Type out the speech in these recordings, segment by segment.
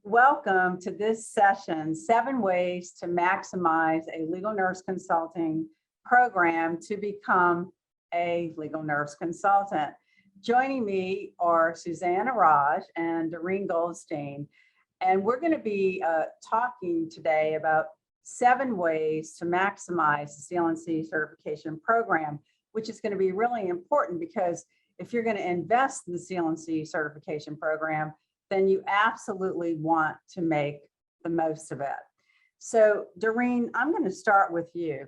Welcome to this session, 7 ways to maximize a legal nurse consulting program to become a legal nurse consultant. Joining me are Susanna Raj and Doreen Goldstein, and we're going to be talking today about 7 ways to maximize the CLNC certification program, which is going to be really important because if you're going to invest in the CLNC certification program, then you absolutely want to make the most of it. So Doreen, I'm going to start with you.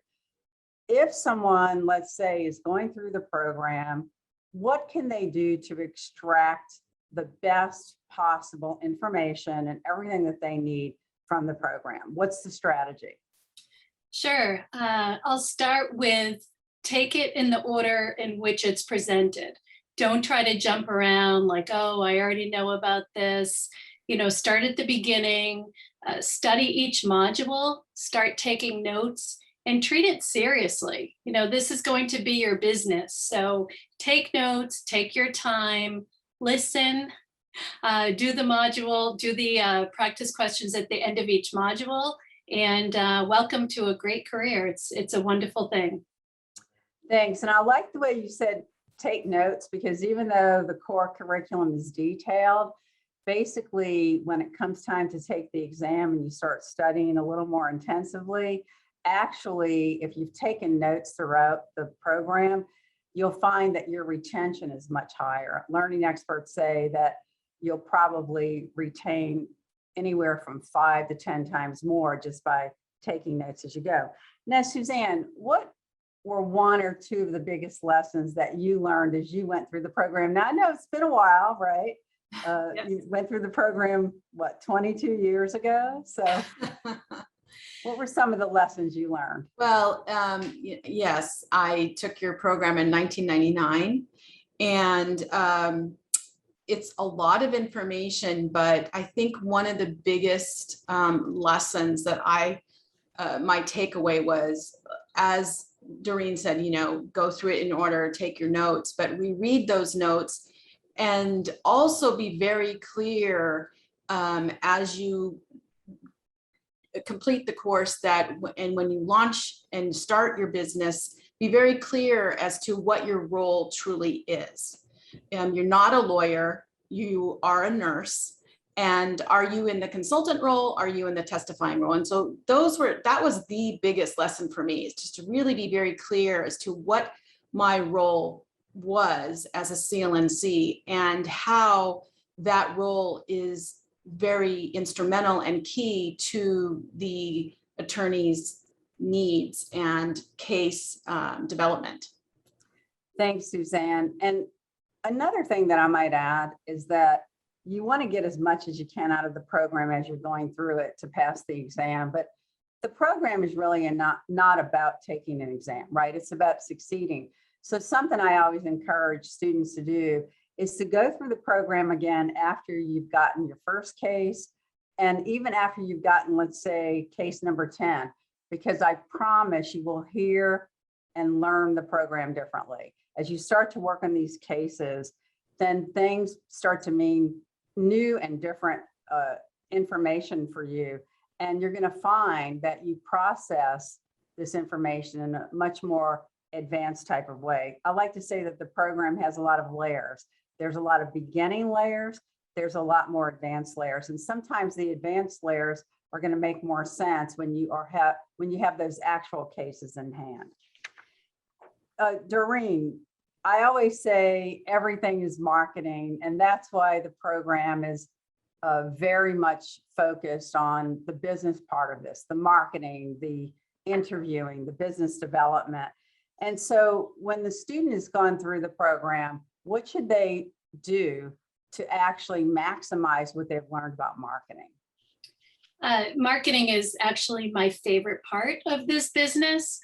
If someone, let's say, is going through the program, what can they do to extract the best possible information and everything that they need from the program? What's the strategy? Sure. I'll start with take it in the order in which it's presented. Don't try to jump around like, oh, I already know about this. Start at the beginning, study each module, start taking notes, and treat it seriously. This is going to be your business. So take notes, take your time, listen, do the module, do the practice questions at the end of each module, and welcome to a great career. It's a wonderful thing. Thanks. And I like the way you said take notes, because even though the core curriculum is detailed, basically when it comes time to take the exam and you start studying a little more intensively, actually, if you've taken notes throughout the program, you'll find that your retention is much higher. Learning experts say that you'll probably retain anywhere from 5 to 10 times more just by taking notes as you go. Now, Suzanne, what were 1 or 2 of the biggest lessons that you learned as you went through the program? Now, I know it's been a while, right? Yes. You went through the program, what, 22 years ago? So what were some of the lessons you learned? Well, yes, I took your program in 1999, and it's a lot of information, but I think one of the biggest lessons that my takeaway was, as Doreen said, go through it in order, take your notes, but reread those notes and also be very clear as you complete the course and when you launch and start your business, be very clear as to what your role truly is. You're not a lawyer, you are a nurse. And are you in the consultant role? Are you in the testifying role? And so that was the biggest lesson for me, is just to really be very clear as to what my role was as a CLNC and how that role is very instrumental and key to the attorney's needs and case development. Thanks, Suzanne. And another thing that I might add is that you want to get as much as you can out of the program as you're going through it to pass the exam. But the program is really not about taking an exam, right? It's about succeeding. So something I always encourage students to do is to go through the program again after you've gotten your first case, and even after you've gotten, let's say, case number 10, because I promise you will hear and learn the program differently. As you start to work on these cases, then things start to mean new and different information for you. And you're going to find that you process this information in a much more advanced type of way. I like to say that the program has a lot of layers. There's a lot of beginning layers. There's a lot more advanced layers. And sometimes the advanced layers are going to make more sense when you have those actual cases in hand. Doreen, I always say everything is marketing, and that's why the program is very much focused on the business part of this, the marketing, the interviewing, the business development. And so when the student has gone through the program, what should they do to actually maximize what they've learned about marketing? Marketing is actually my favorite part of this business.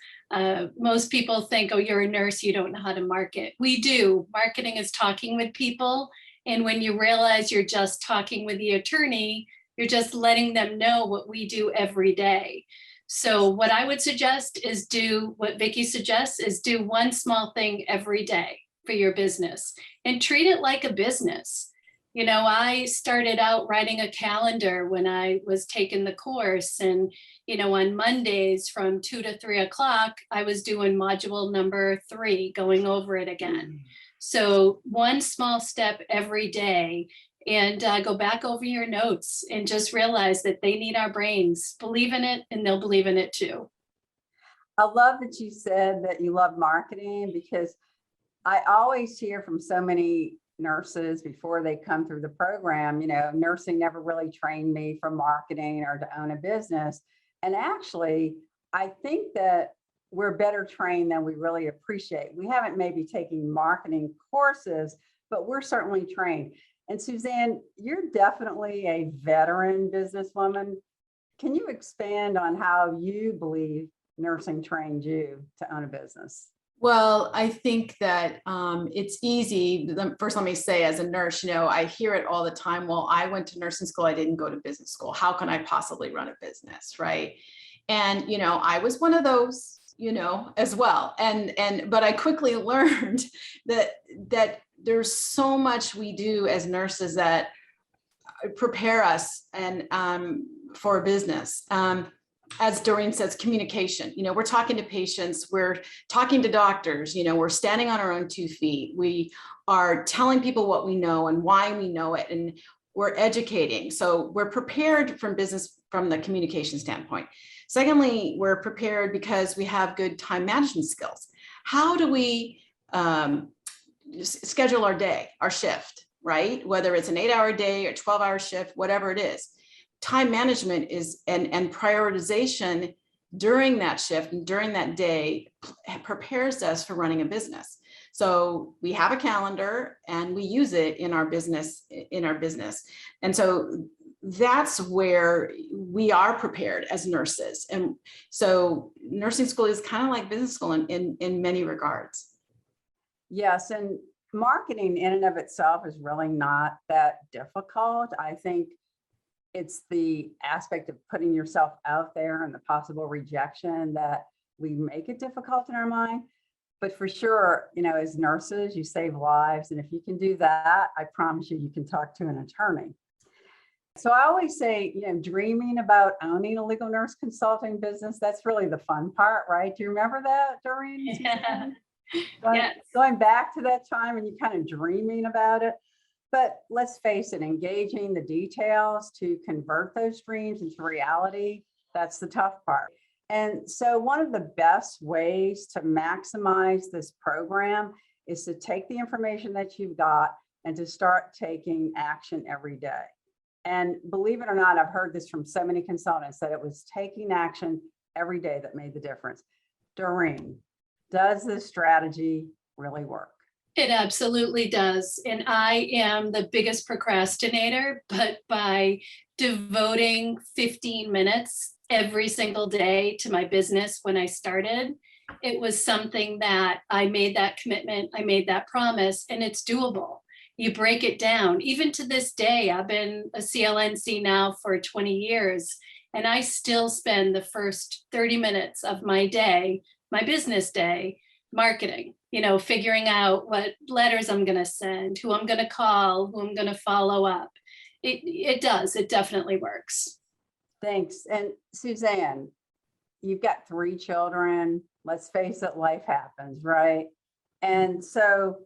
Most people think, oh, you're a nurse, you don't know how to market. We do. Marketing is talking with people. And when you realize you're just talking with the attorney, you're just letting them know what we do every day. So what I would suggest is do what Vicki suggests, is do one small thing every day for your business and treat it like a business. You know, I started out writing a calendar when I was taking the course, and, you know, on Mondays from 2 to 3 o'clock, I was doing module number 3, going over it again. So one small step every day, and go back over your notes and just realize that they need our brains. Believe in it and they'll believe in it too. I love that you said that you love marketing, because I always hear from so many nurses before they come through the program, you know, nursing never really trained me for marketing or to own a business. And actually, I think that we're better trained than we really appreciate. We haven't maybe taken marketing courses, but we're certainly trained. And Suzanne, you're definitely a veteran businesswoman. Can you expand on how you believe nursing trained you to own a business? Well, I think that it's easy. First, let me say, as a nurse, you know, I hear it all the time. Well, I went to nursing school. I didn't go to business school. How can I possibly run a business, right? And, you know, I was one of those, you know, as well. But I quickly learned that there's so much we do as nurses that prepare us and for a business. As Doreen says, communication, you know, we're talking to patients, we're talking to doctors, you know, we're standing on our own 2 feet. We are telling people what we know and why we know it, and we're educating. So we're prepared from business, from the communication standpoint. Secondly, we're prepared because we have good time management skills. How do we schedule our day, our shift, right? Whether it's an 8-hour day or 12-hour shift, whatever it is. Time management is and prioritization during that shift and during that day prepares us for running a business. So we have a calendar and we use it in our business, And so that's where we are prepared as nurses. And so nursing school is kind of like business school in many regards. Yes, and marketing in and of itself is really not that difficult. I think it's the aspect of putting yourself out there and the possible rejection that we make it difficult in our mind. But for sure, you know, as nurses, you save lives. And if you can do that, I promise you, you can talk to an attorney. So I always say, you know, dreaming about owning a legal nurse consulting business, that's really the fun part, right? Do you remember that, Doreen? Yeah. Going back to that time and you kind of dreaming about it. But let's face it, engaging the details to convert those dreams into reality, that's the tough part. And so one of the best ways to maximize this program is to take the information that you've got and to start taking action every day. And believe it or not, I've heard this from so many consultants that it was taking action every day that made the difference. Doreen, does this strategy really work? It absolutely does. And I am the biggest procrastinator, but by devoting 15 minutes every single day to my business when I started, it was something that I made that commitment, I made that promise, and it's doable. You break it down. Even to this day, I've been a CLNC now for 20 years, and I still spend the first 30 minutes of my day, my business day, marketing, you know, figuring out what letters I'm going to send, who I'm going to call, who I'm going to follow up. It definitely works. Thanks. And Suzanne, you've got 3 children. Let's face it, life happens, right? And so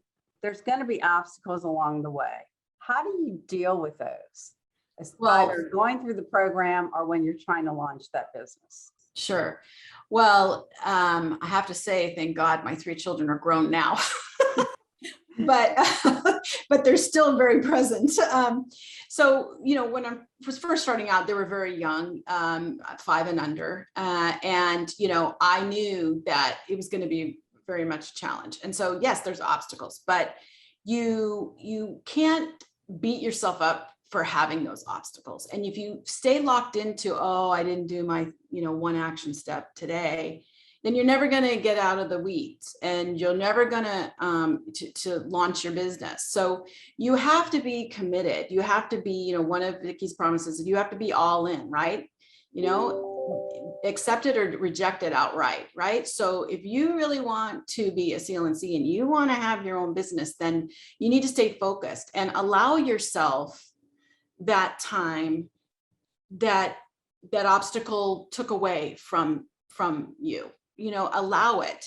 there's going to be obstacles along the way. How do you deal with those? Either going through the program or when you're trying to launch that business? Sure. Well, I have to say, thank God my 3 children are grown now, but they're still very present. So, you know, when I was first starting out, they were very young, 5 and under. And, you know, I knew that it was going to be very much a challenge. And so, yes, there's obstacles, but you can't beat yourself up for having those obstacles. And if you stay locked into, oh, I didn't do my, you know, 1 action step today, then you're never going to get out of the weeds and you're never going to launch your business. So you have to be committed. You have to be, you know, one of Vicky's promises, you have to be all in, right? You know, accept it or reject it outright, right? So if you really want to be a CLNC and you want to have your own business, then you need to stay focused and allow yourself that time that obstacle took away from you. Allow it,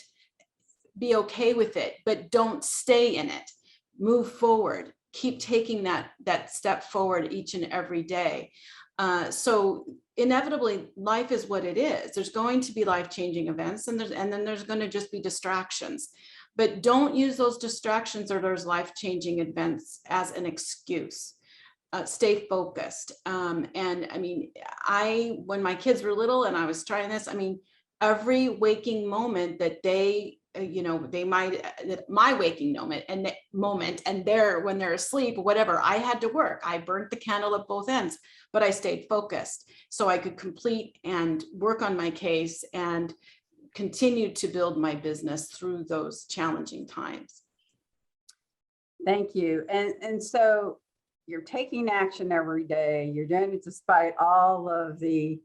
be okay with it, but don't stay in it. Move forward, keep taking that step forward each and every day. So inevitably, life is what it is. There's going to be life-changing events, and then there's going to just be distractions. But don't use those distractions or those life-changing events as an excuse. Stay focused. And I mean, when my kids were little and I was trying this, I mean, every waking moment that my waking moment and when they're asleep, whatever, I had to work. I burnt the candle at both ends, but I stayed focused so I could complete and work on my case and continue to build my business through those challenging times. Thank you. And so you're taking action every day. You're doing it despite all of the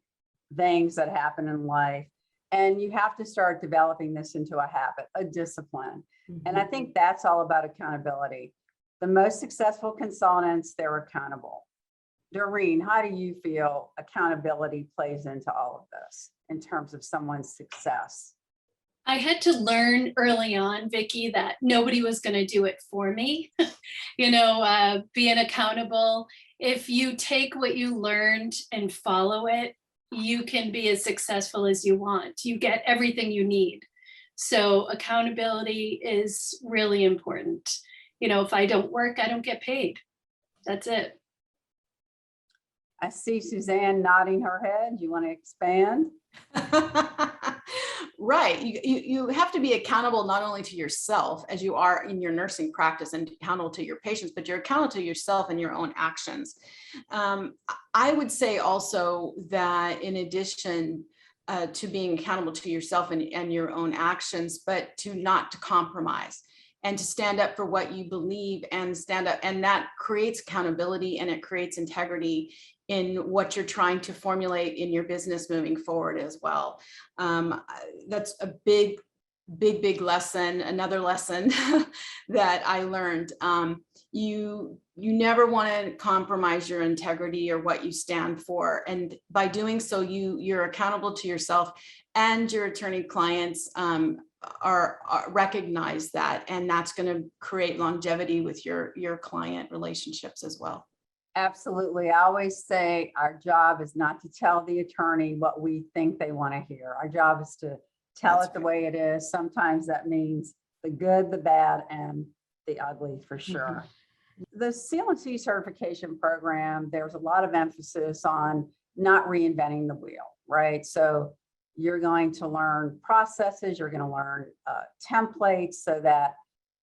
things that happen in life. And you have to start developing this into a habit, a discipline. And I think that's all about accountability. The most successful consultants, they're accountable. Doreen, how do you feel accountability plays into all of this in terms of someone's success? I had to learn early on, Vicki, that nobody was going to do it for me. Being accountable. If you take what you learned and follow it, you can be as successful as you want. You get everything you need. So accountability is really important. If I don't work, I don't get paid. That's it. I see Suzanne nodding her head. You want to expand? Right. You have to be accountable not only to yourself as you are in your nursing practice and accountable to your patients, but you're accountable to yourself and your own actions. I would say also that in addition to being accountable to yourself and your own actions, but not to compromise and to stand up for what you believe and stand up. And that creates accountability and it creates integrity in what you're trying to formulate in your business moving forward as well. That's a big lesson. Another lesson that I learned. You never want to compromise your integrity or what you stand for. And by doing so, you're accountable to yourself, and your attorney clients are recognize that, and that's going to create longevity with your client relationships as well. Absolutely. I always say our job is not to tell the attorney what we think they want to hear. Our job is to tell it the way it is. Sometimes that means the good, the bad, and the ugly for sure. The CLNC certification program, there's a lot of emphasis on not reinventing the wheel, right? So you're going to learn processes, you're going to learn templates so that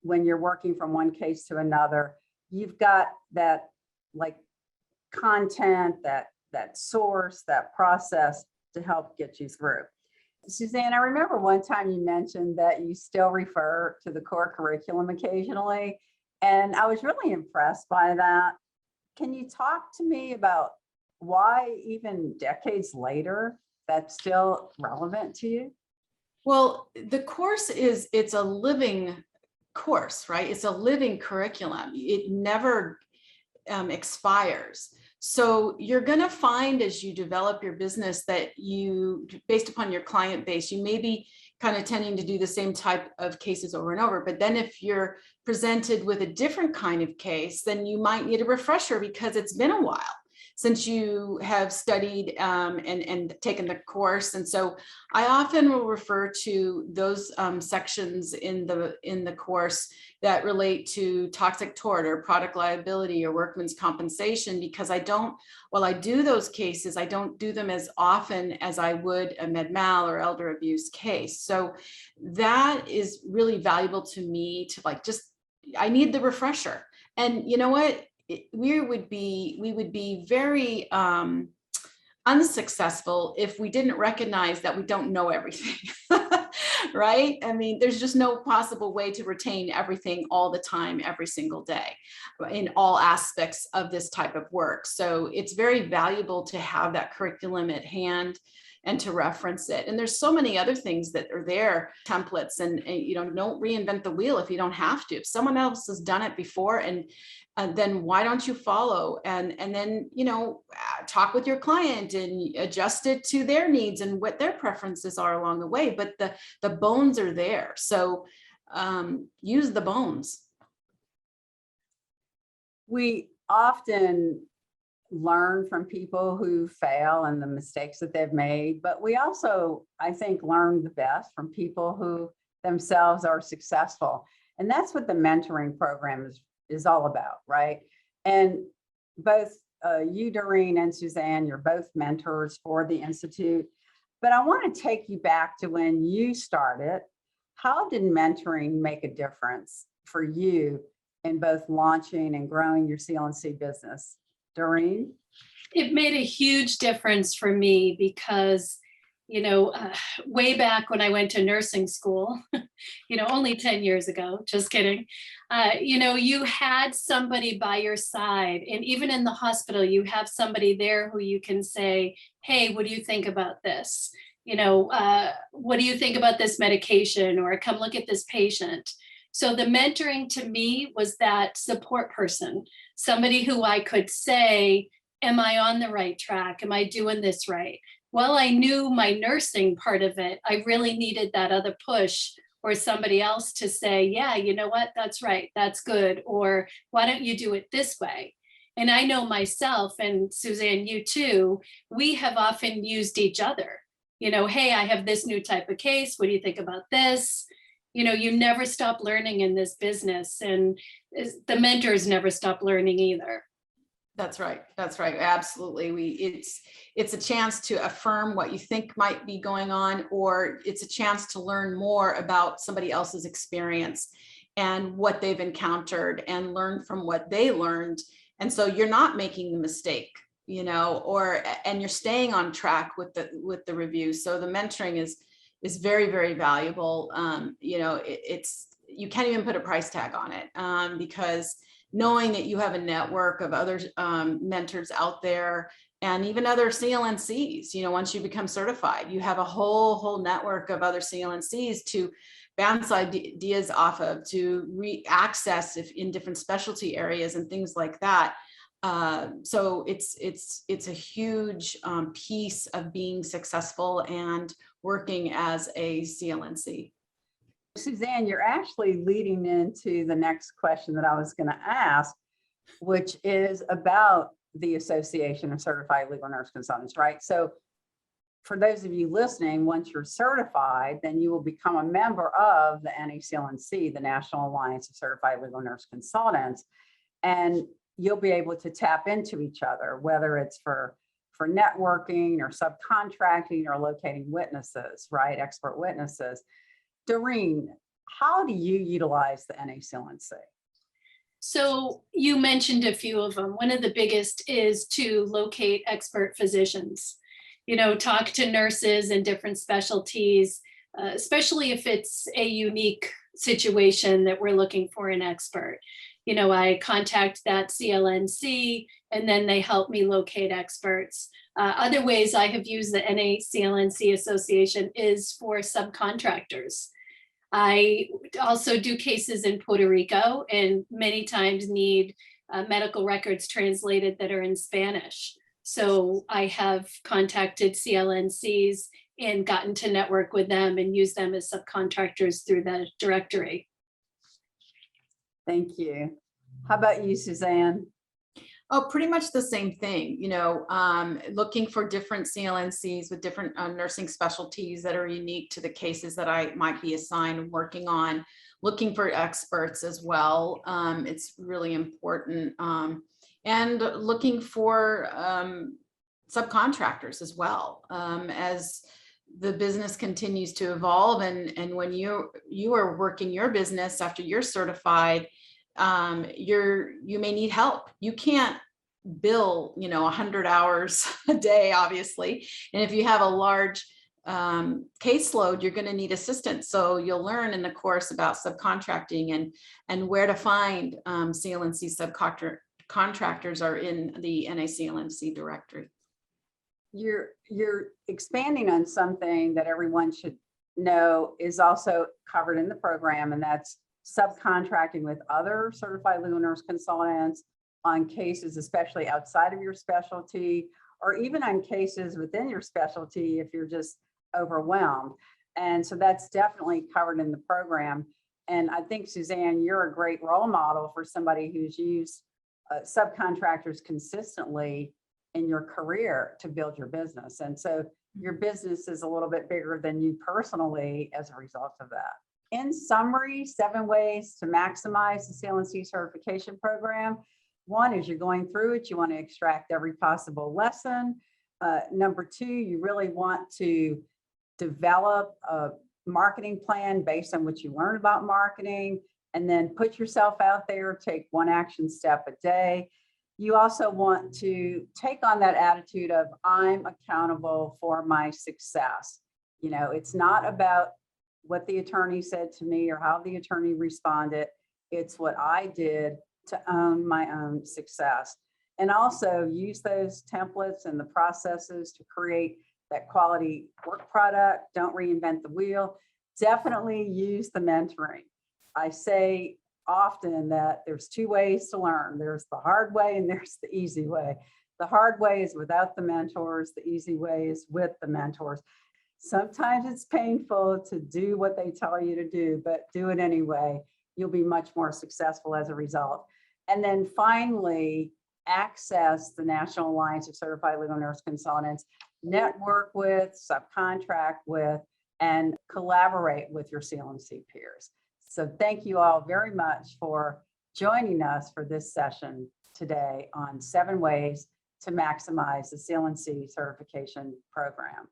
when you're working from one case to another, you've got that like content, that source, that process to help get you through. Suzanne, I remember one time you mentioned that you still refer to the core curriculum occasionally, and I was really impressed by that. Can you talk to me about why even decades later that's still relevant to you? Well, the course it's a living course, right? It's a living curriculum. It never expires. So you're going to find as you develop your business that based upon your client base, you may be kind of tending to do the same type of cases over and over. But then if you're presented with a different kind of case, then you might need a refresher because it's been a while since you have studied and taken the course. And so I often will refer to those sections in the course that relate to toxic tort or product liability or workman's compensation, because while I do those cases, I don't do them as often as I would a med mal or elder abuse case. So that is really valuable to me I need the refresher. And you know what? We would be very unsuccessful if we didn't recognize that we don't know everything, right? I mean, there's just no possible way to retain everything all the time, every single day, in all aspects of this type of work. So it's very valuable to have that curriculum at hand, and to reference it. And there's so many other things that are there, templates, and you know, don't reinvent the wheel if you don't have to. If someone else has done it before, and then why don't you follow? And then, you know, talk with your client and adjust it to their needs and what their preferences are along the way. But the bones are there. So use the bones. We often learn from people who fail and the mistakes that they've made, but we also, I think, learn the best from people who themselves are successful. And that's what the mentoring program is all about, right? And both you, Doreen, and Suzanne, you're both mentors for the Institute. But I want to take you back to when you started. How did mentoring make a difference for you in both launching and growing your CLNC business? Doreen? It made a huge difference for me because, you know, way back when I went to nursing school, you know, only 10 years ago, just kidding. You know, you had somebody by your side, and even in the hospital, you have somebody there who you can say, hey, what do you think about this? You know, what do you think about this medication? Or come look at this patient. So the mentoring to me was that support person, somebody who I could say, am I on the right track? Am I doing this right? Well, I knew my nursing part of it. I really needed that other push or somebody else to say, yeah, you know what, that's right, that's good. Or why don't you do it this way? And I know myself, and Suzanne, you too, we have often used each other. You know, hey, I have this new type of case. What do you think about this? You know, you never stop learning in this business, and the mentors never stop learning either. That's right. That's right. Absolutely. It's a chance to affirm what you think might be going on, or it's a chance to learn more about somebody else's experience and what they've encountered and learn from what they learned. And so you're not making the mistake, you know, and you're staying on track with the review. So the mentoring is very, very valuable. You know, you can't even put a price tag on it, because knowing that you have a network of other mentors out there, and even other CLNCs, you know, once you become certified, you have a whole network of other CLNCs to bounce ideas off of, to access if in different specialty areas and things like that. So it's a huge piece of being successful and working as a CLNC. Suzanne, you're actually leading into the next question that I was going to ask, which is about the Association of Certified Legal Nurse Consultants, right? So for those of you listening, once you're certified, then you will become a member of the NACLNC, the National Alliance of Certified Legal Nurse Consultants, and you'll be able to tap into each other, whether it's for networking or subcontracting or locating witnesses, right? Expert witnesses. Doreen, how do you utilize the NACLNC? So you mentioned a few of them. One of the biggest is to locate expert physicians, you know, talk to nurses in different specialties, especially if it's a unique situation that we're looking for an expert. You know, I contact that CLNC and then they help me locate experts. Other ways I have used the NACLNC Association is for subcontractors. I also do cases in Puerto Rico and many times need medical records translated that are in Spanish. So I have contacted CLNCs and gotten to network with them and use them as subcontractors through the directory. Thank you. How about you, Suzanne? Oh, pretty much the same thing, you know, looking for different CLNCs with different nursing specialties that are unique to the cases that I might be assigned and working on, looking for experts as well. It's really important. And looking for subcontractors as well, as the business continues to evolve. And when you are working your business after you're certified, you may need help. You can't bill, you know, 100 hours a day, obviously. And if you have a large caseload, you're going to need assistance. So you'll learn in the course about subcontracting and where to find CLNC subcontractors are in the NACLNC directory. you're expanding on something that everyone should know is also covered in the program, and that's subcontracting with other certified legal nurse consultants on cases, especially outside of your specialty, or even on cases within your specialty if you're just overwhelmed. And so that's definitely covered in the program. And I think, Suzanne, you're a great role model for somebody who's used subcontractors consistently in your career to build your business. And so your business is a little bit bigger than you personally as a result of that. In summary, 7 ways to maximize the CLNC certification program. One is you're going through it, you want to extract every possible lesson. Number 2, you really want to develop a marketing plan based on what you learn about marketing, and then put yourself out there, take 1 action step a day. You also want to take on that attitude of I'm accountable for my success. You know, it's not about what the attorney said to me or how the attorney responded. It's what I did to own my own success. And also use those templates and the processes to create that quality work product. Don't reinvent the wheel. Definitely use the mentoring. I say often that there's 2 ways to learn. There's the hard way and there's the easy way. The hard way is without the mentors. The easy way is with the mentors. Sometimes it's painful to do what they tell you to do, but do it anyway. You'll be much more successful as a result. And then finally, access the National Alliance of Certified Legal Nurse Consultants, network with, subcontract with, and collaborate with your CLNC peers. So thank you all very much for joining us for this session today on 7 ways to maximize the CLNC certification program.